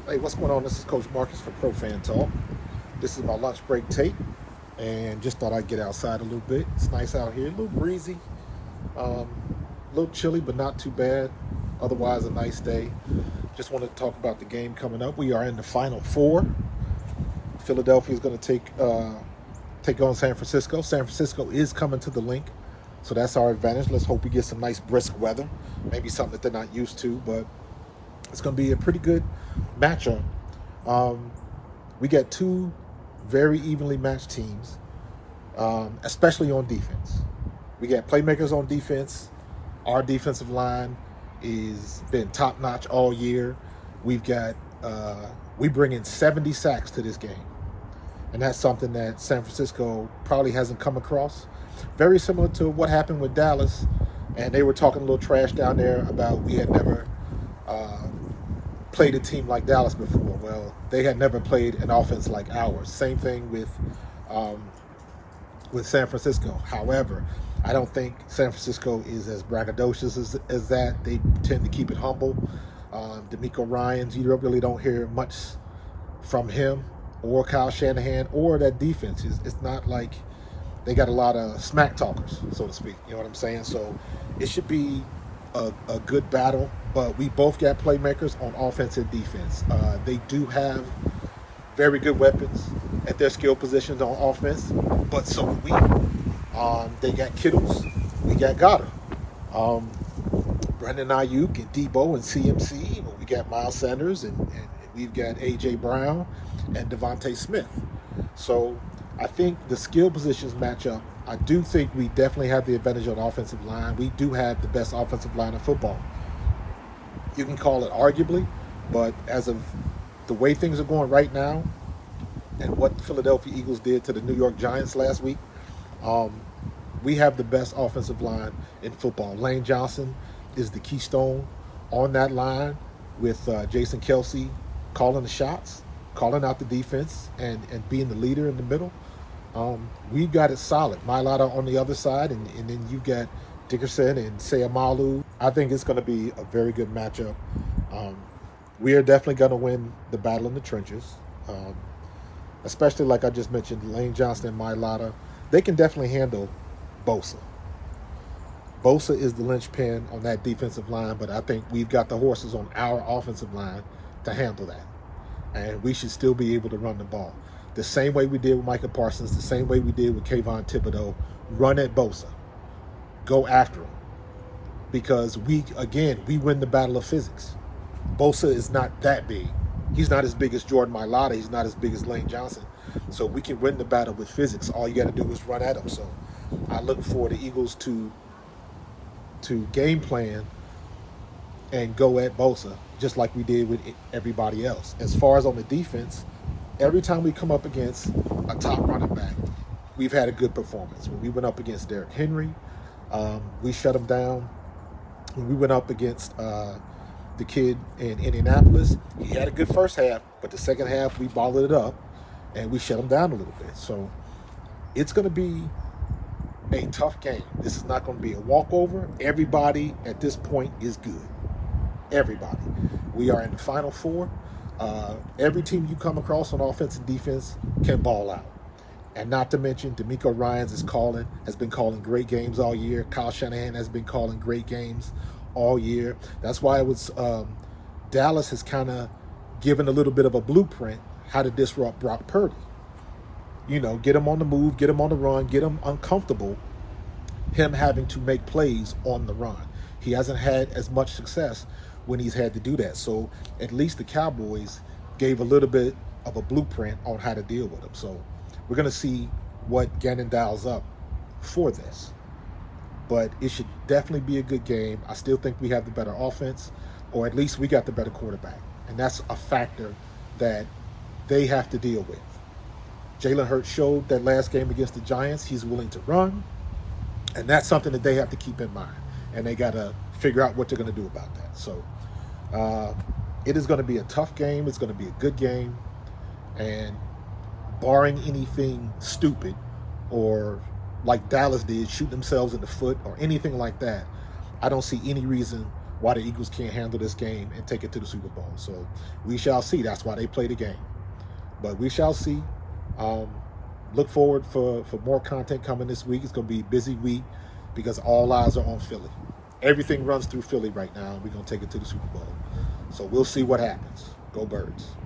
Hey, what's going on? This is Coach Marcus from Pro Fan Talk. This is my lunch break tape, and just thought I'd get outside a little bit. It's nice out here, a little breezy, a little chilly, but not too bad. Otherwise, a nice day. Just wanted to talk about the game coming up. We are in the Final Four. Philadelphia is going to take on San Francisco. San Francisco is coming to the link, so that's our advantage. Let's hope we get some nice brisk weather, maybe something that they're not used to, but it's going to be a pretty good matchup. Um, we got two very evenly matched teams, especially on defense. We got playmakers on defense. Our defensive line is been top notch all year. We've got we bring in 70 sacks to this game, and that's something that San Francisco probably hasn't come across. Very similar to what happened with Dallas, and they were talking a little trash down there about we had never uh, played a team like Dallas before. Well, they had never played an offense like ours. Same thing um, with San Francisco. However, I don't think San Francisco is as braggadocious as that. They tend to keep it humble. D'Amico Ryans, you really don't hear much from him or Kyle Shanahan or that defense. It's not like they got a lot of smack talkers, so to speak. You know what I'm saying? So it should be a good battle, but we both got playmakers on offense and defense. They do have very good weapons at their skill positions on offense, but so do we. They got Kittles, we got Goddard, um, Brandon Ayuk and Debo and CMC. We got Miles Sanders and we've got AJ Brown and Devontae Smith. So I think the skill positions match up. I do think we definitely have the advantage on the offensive line. We do have the best offensive line in football. You can call it arguably, but as of the way things are going right now and what the Philadelphia Eagles did to the New York Giants last week, um, we have the best offensive line in football. Lane Johnson is the keystone on that line with Jason Kelsey calling the shots, calling out the defense, and being the leader in the middle. We've got it solid. Mailata on the other side, and then you've got Dickerson and Sayamalu. I think it's going to be a very good matchup. Um, we are definitely going to win the battle in the trenches, um, especially like I just mentioned, Lane Johnson and Mailata. They can definitely handle Bosa. Bosa is the linchpin on that defensive line, but I think we've got the horses on our offensive line to handle that. And we should still be able to run the ball. The same way we did with Micah Parsons, the same way we did with Kayvon Thibodeau. Run at Bosa. Go after him. Because we win the battle of physics. Bosa is not that big. He's not as big as Jordan Mailata. He's not as big as Lane Johnson. So we can win the battle with physics. All you got to do is run at him. So I look for the Eagles to game plan and go at Bosa just like we did with everybody else. As far as on the defense, every time we come up against a top running back, we've had a good performance. When we went up against Derrick Henry, we shut him down. When we went up against the kid in Indianapolis, he had a good first half, but the second half we balled it up and we shut him down a little bit. So it's going to be a tough game. This is not going to be a walkover. Everybody at this point is good. Everybody. We are in the Final Four. Every team you come across on offense and defense can ball out. And not to mention, D'Amico Ryans has been calling great games all year. Kyle Shanahan has been calling great games all year. That's why it was Dallas has kind of given a little bit of a blueprint how to disrupt Brock Purdy. You know, get him on the move, get him on the run, get him uncomfortable, him having to make plays on the run. He hasn't had as much success when he's had to do that. So at least the Cowboys gave a little bit of a blueprint on how to deal with him. So we're going to see what Gannon dials up for this. But it should definitely be a good game. I still think we have the better offense, or at least we got the better quarterback. And that's a factor that they have to deal with. Jalen Hurts showed that last game against the Giants he's willing to run, and that's something that they have to keep in mind. And they got to figure out what they're going to do about that. So it is going to be a tough game. It's going to be a good game. And barring anything stupid or like Dallas did, shoot themselves in the foot or anything like that, I don't see any reason why the Eagles can't handle this game and take it to the Super Bowl. So we shall see. That's why they play the game. But we shall see. Um, look forward for more content coming this week. It's going to be a busy week because all eyes are on Philly. Everything runs through Philly right now. We're going to take it to the Super Bowl. So we'll see what happens. Go Birds.